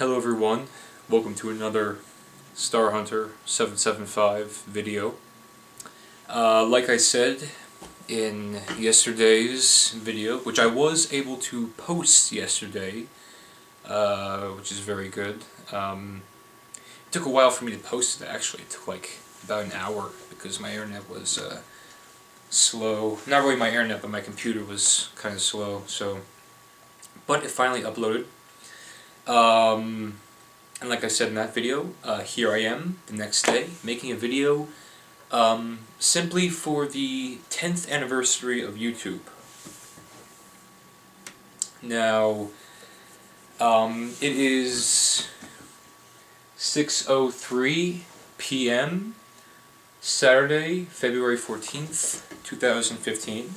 Hello everyone, welcome to another Star Hunter 775 video. Like I said in yesterday's video, which I was able to post yesterday, which is very good. It took a while for me to post it actually. It took like about an hour because my internet was slow. Not really my internet, but my computer was kind of slow, but it finally uploaded. And like I said in that video, here I am the next day making a video simply for the 10th anniversary of YouTube. Now, it is 6:03 p.m. Saturday, February 14th, 2015.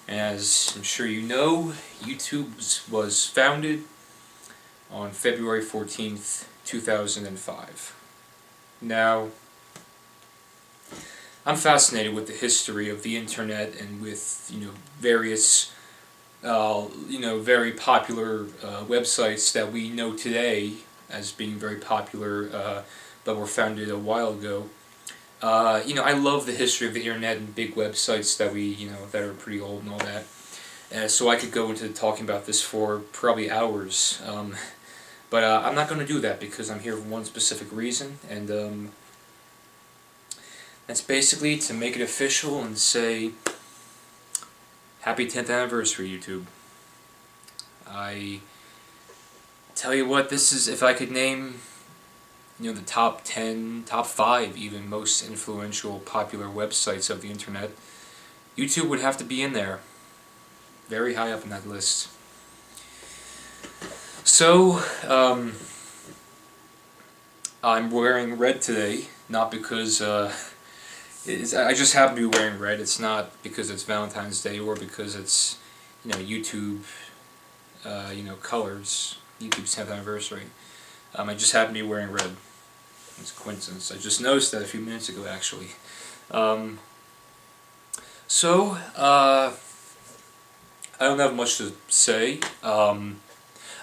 And as I'm sure you know, YouTube was founded on February 14th, 2005. Now, I'm fascinated with the history of the internet and with, various, very popular websites that we know today as being very popular, but were founded a while ago. I love the history of the internet and big websites that that are pretty old and all that. So I could go into talking about this for probably hours. But I'm not going to do that because I'm here for one specific reason, and that's basically to make it official and say, happy 10th anniversary, YouTube. I tell you what, this is, if I could name, the top 10, top 5 even, most influential, popular websites of the internet, YouTube would have to be in there. Very high up in that list. So, I'm wearing red today, not because, I just happen to be wearing red. It's not because it's Valentine's Day or because it's, YouTube, colors, YouTube's 10th anniversary. I just happen to be wearing red. It's a coincidence. I just noticed that a few minutes ago, actually. I don't have much to say.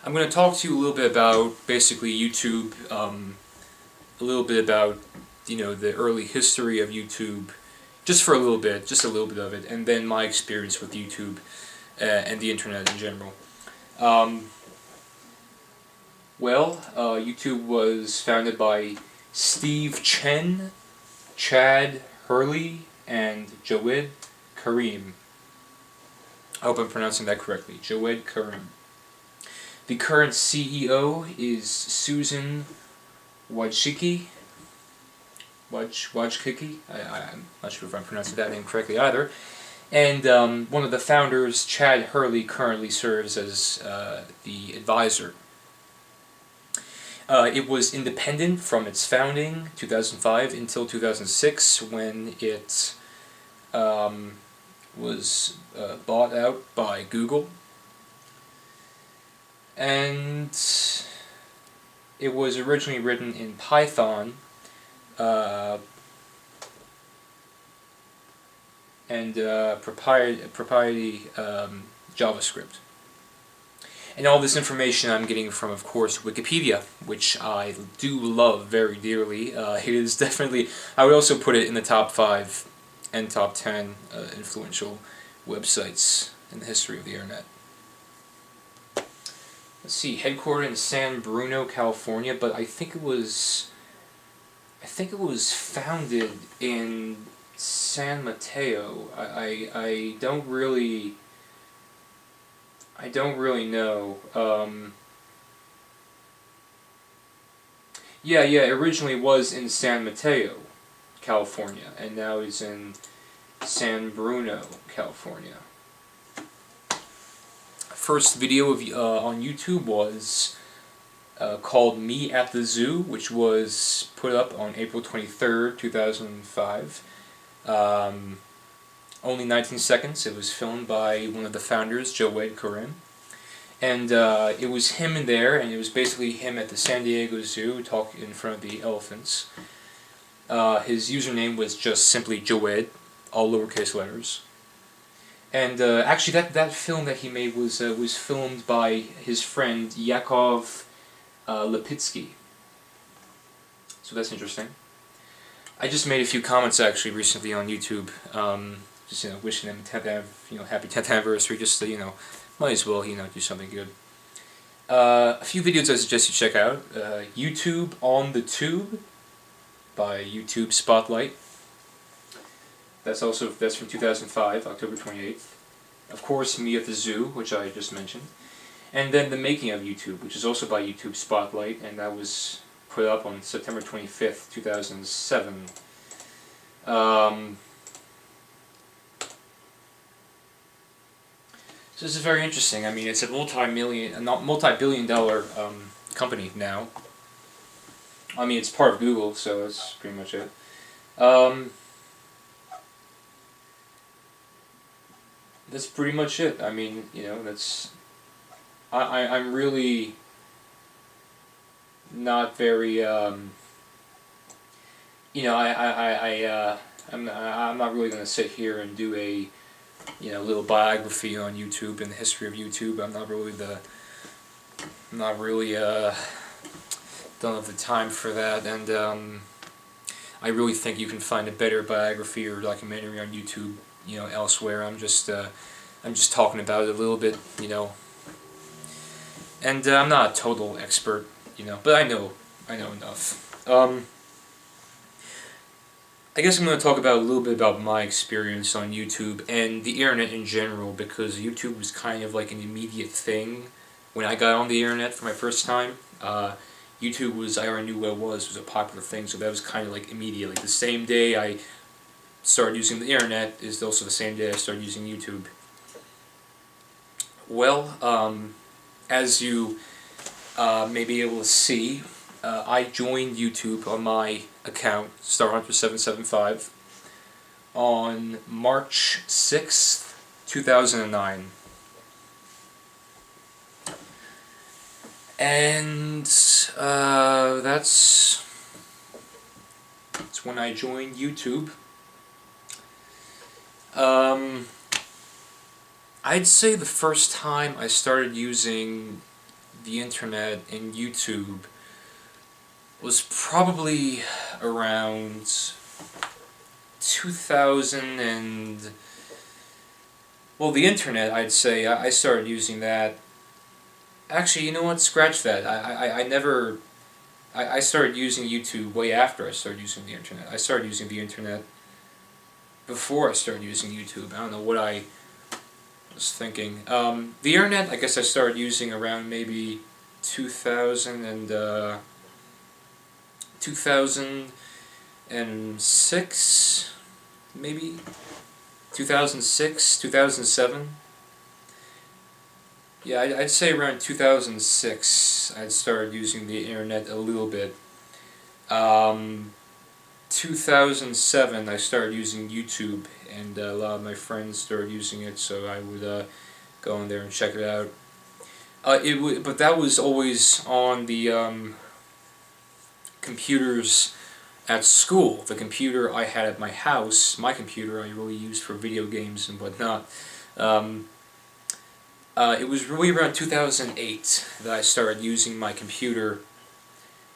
I'm going to talk to you a little bit about basically YouTube, a little bit about, the early history of YouTube, just a little bit of it, and then my experience with YouTube and the internet in general. YouTube was founded by Steve Chen, Chad Hurley, and Jawed Karim. I hope I'm pronouncing that correctly. Jawed Karim. The current CEO is Susan Wojcicki. I'm not sure if I'm pronouncing that name correctly either. And one of the founders, Chad Hurley, currently serves as the advisor. It was independent from its founding, 2005, until 2006, when it was bought out by Google. And it was originally written in Python and proprietary JavaScript. And all this information I'm getting from, of course, Wikipedia, which I do love very dearly. It is definitely, I would also put it in the top 5 and top 10 influential websites in the history of the internet. Let's see, headquartered in San Bruno, California, but I think it was founded in San Mateo. I don't really know. It originally was in San Mateo, California, and now it's in San Bruno, California. First video on YouTube was called Me at the Zoo, which was put up on April 23rd, 2005. Only 19 seconds. It was filmed by one of the founders, Jawed Karim. And it was him in there, and it was basically him at the San Diego Zoo talking in front of the elephants. His username was just simply Jawed, all lowercase letters. And actually, that film that he made was filmed by his friend Yakov Lipitsky. So that's interesting. I just made a few comments actually recently on YouTube, just wishing them happy 10th anniversary. Just so might as well do something good. A few videos I suggest you check out. YouTube on the Tube by YouTube Spotlight. That's from 2005, October 28th. Of course, Me at the Zoo, which I just mentioned. And then The Making of YouTube, which is also by YouTube Spotlight, and that was put up on September 25th, 2007. So this is very interesting. I mean, it's a multi-billion-dollar company now. I mean, it's part of Google, so that's pretty much it. That's pretty much it. I mean, that's... I'm really not very, I'm not really going to sit here and do a, little biography on YouTube and the history of YouTube. I'm not really don't have the time for that, and I really think you can find a better biography or documentary on YouTube, elsewhere. I'm just talking about it a little bit, and I'm not a total expert, but I know enough. I guess I'm going to talk about a little bit about my experience on YouTube and the internet in general, because YouTube was kind of like an immediate thing when I got on the internet for my first time. YouTube I already knew what it was a popular thing, so that was kind of like immediate. Like the same day I started using the internet is also the same day I started using YouTube. Well, as you may be able to see, I joined YouTube on my account, StarHunter775, on March 6th, 2009. And that's when I joined YouTube. I'd say the first time I started using the internet and YouTube was probably around 2000 and... Well, the internet, I'd say, I started using that... Actually, you know what? Scratch that. I started using YouTube way after I started using the internet. I started using the internet before I started using YouTube. I don't know what I was thinking. The internet, I guess I started using around maybe 2006, maybe 2006, 2007. Yeah, I'd say around 2006 I'd started using the internet a little bit. 2007 I started using YouTube, and a lot of my friends started using it, so I would go in there and check it out. But that was always on the computers at school. The computer I had at my house, my computer I really used for video games and whatnot. It was really around 2008 that I started using my computer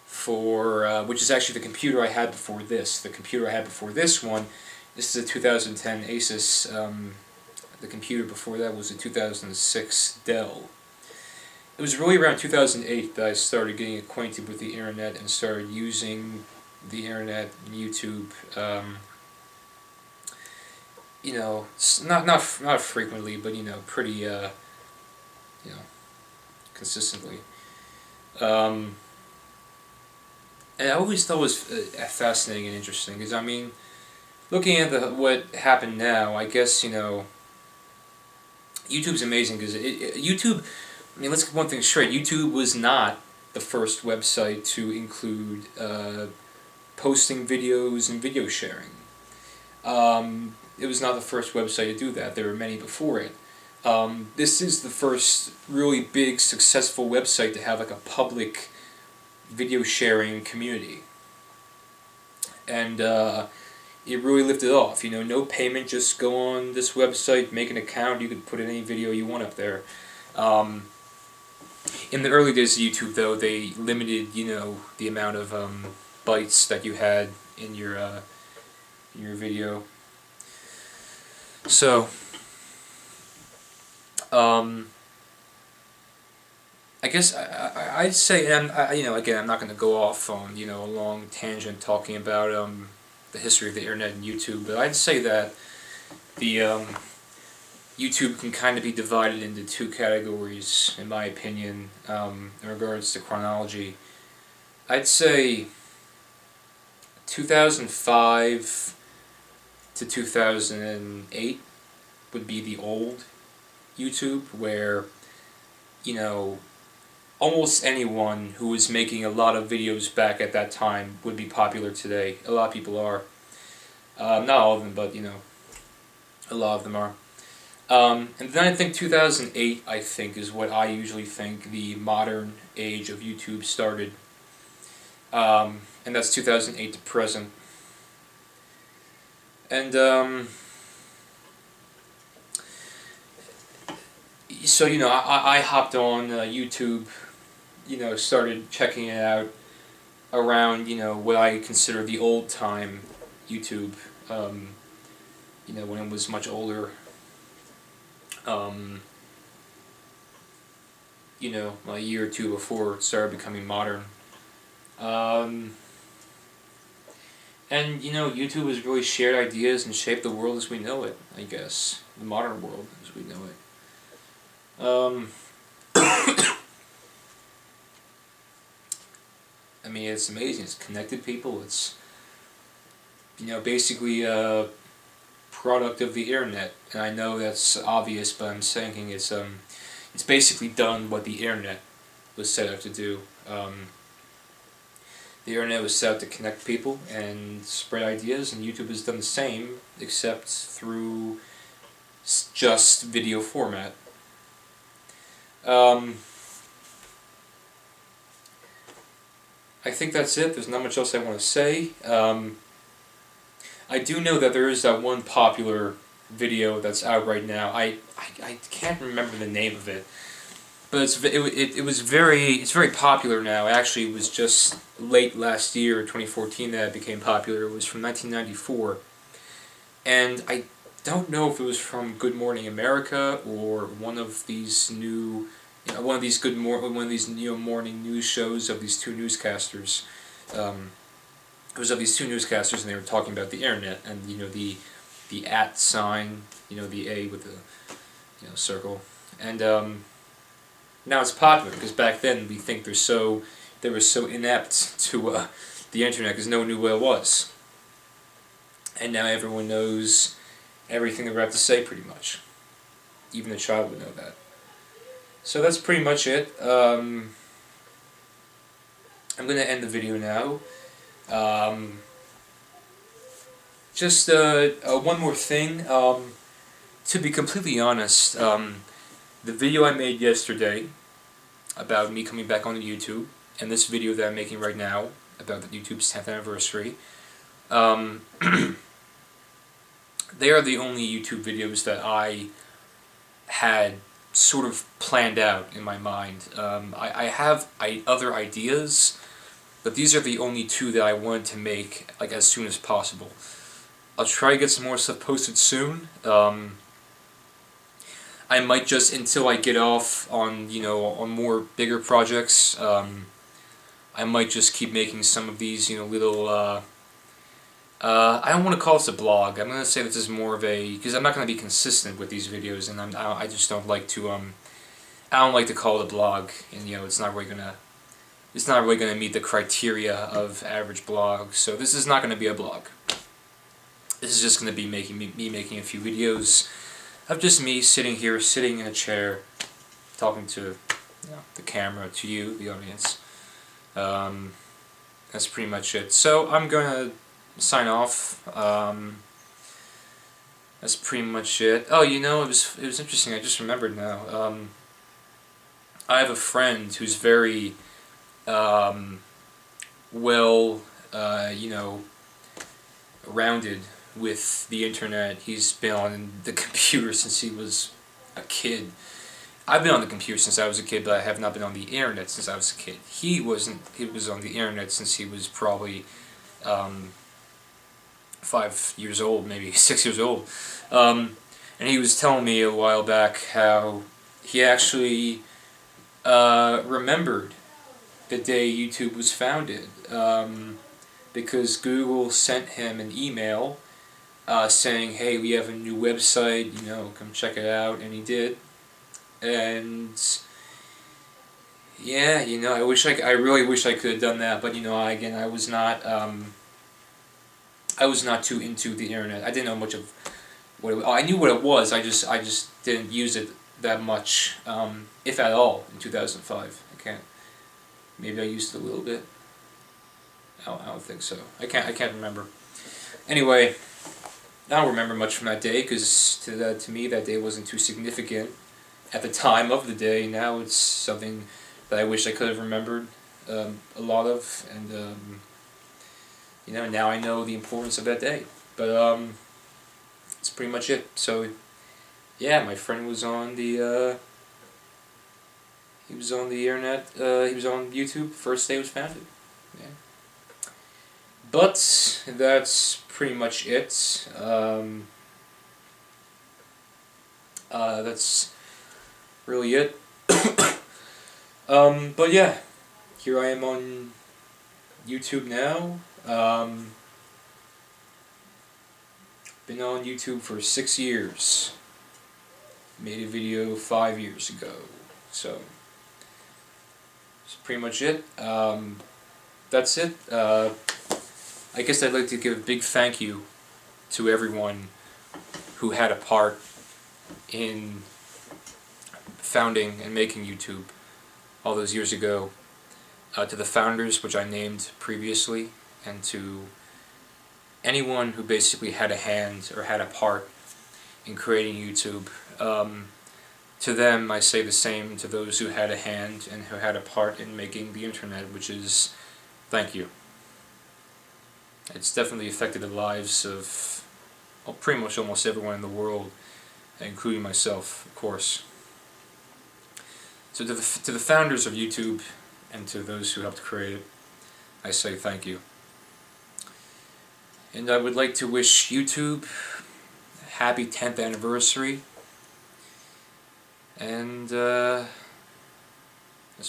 for, which is actually the computer I had before this. The computer I had before this one, this is a 2010 Asus. The computer before that was a 2006 Dell. It was really around 2008 that I started getting acquainted with the internet and started using the internet and YouTube. Not frequently, but pretty consistently. And I always thought it was fascinating and interesting, because I mean, looking at what happened now, I guess YouTube's amazing, because YouTube. I mean, let's get one thing straight. YouTube was not the first website to include posting videos and video sharing. It was not the first website to do that. There were many before it. This is the first really big, successful website to have like a public video sharing community. And it really lifted off. No payment, just go on this website, make an account, you could put in any video you want up there. In the early days of YouTube, though, they limited, the amount of bytes that you had in your video. So, I guess I'd say, and again, I'm not going to go off on a long tangent talking about the history of the internet and YouTube, but I'd say that the YouTube can kind of be divided into two categories, in my opinion, in regards to chronology. I'd say 2005 to 2008 would be the old YouTube, where, almost anyone who was making a lot of videos back at that time would be popular today. A lot of people are. Not all of them, but, a lot of them are. And then I think 2008, is what I usually think the modern age of YouTube started. And that's 2008 to present. And, so, I hopped on YouTube, started checking it out around, what I consider the old time YouTube, when it was much older. A year or two before it started becoming modern. And, YouTube has really shared ideas and shaped the world as we know it, I guess. The modern world as we know it. I mean, it's amazing. It's connected people. It's, basically a product of the internet. And I know that's obvious, but I'm saying it's basically done what the internet was set out to do. The internet was set out to connect people and spread ideas, and YouTube has done the same, except through just video format. I think that's it. There's not much else I want to say. I do know that there is that one popular video that's out right now. I can't remember the name of it, but it's very popular now. Actually, it was just late last year, 2014, that it became popular. It was from 1994, and I don't know if it was from Good Morning America or one of these new, one of these morning news shows of these two newscasters. It was of these two newscasters, and they were talking about the internet and the @ sign, the A with the circle, and now it's popular because back then they were so inept to the internet because no one knew what it was, and now everyone knows everything they're about to say pretty much. Even a child would know that. So that's pretty much it. I'm going to end the video now. Just one more thing. To be completely honest, the video I made yesterday about me coming back onto YouTube, and this video that I'm making right now about the YouTube's 10th anniversary, they are the only YouTube videos that I had sort of planned out in my mind. I have other ideas, but these are the only two that I wanted to make as soon as possible. I'll try to get some more stuff posted soon. I might just, until I get off on on more bigger projects, I might just keep making some of these little. I don't want to call this a blog. I'm going to say this is more of a, because I'm not going to be consistent with these videos, and I just don't like to I don't like to call it a blog, and it's not really gonna meet the criteria of average blogs. So this is not going to be a blog. This is just going to be me making a few videos of just me sitting in a chair, talking to the camera, to you, the audience. That's pretty much it. So I'm gonna sign off. That's pretty much it. Oh, it was interesting. I just remembered now. I have a friend who's very well, rounded with the internet. He's been on the computer since he was a kid. I've been on the computer since I was a kid, but I have not been on the internet since I was a kid. He wasn't. He was on the internet since he was probably 5 years old, maybe 6 years old. And he was telling me a while back how he actually remembered the day YouTube was founded, because Google sent him an email saying, "Hey, we have a new website. Come check it out," and he did. And yeah, I really wish I could have done that, but again, I was not too into the internet. I didn't know much of what I knew what it was. I just didn't use it that much, if at all, in 2005. Maybe I used it a little bit. I don't think so. I can't remember. Anyway, I don't remember much from that day because to me that day wasn't too significant at the time of the day. Now it's something that I wish I could have remembered a lot of, and now I know the importance of that day. But that's pretty much it. So yeah, my friend was on the internet. He was on YouTube. First day it was founded. Yeah. But that's pretty much it. That's really it. But yeah, here I am on YouTube now. Been on YouTube for 6 years. Made a video 5 years ago. So that's pretty much it. That's it. I guess I'd like to give a big thank you to everyone who had a part in founding and making YouTube all those years ago. To the founders, which I named previously, and to anyone who basically had a hand or had a part in creating YouTube. To them, I say the same to those who had a hand and who had a part in making the internet, which is thank you. It's definitely affected the lives of pretty much almost everyone in the world, including myself, of course. So to the founders of YouTube and to those who helped create it, I say thank you. And I would like to wish YouTube a happy 10th anniversary. And that's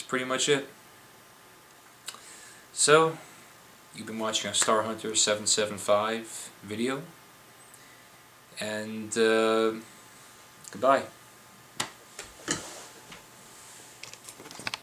pretty much it. So, you've been watching a Star Hunter 775 video. And goodbye.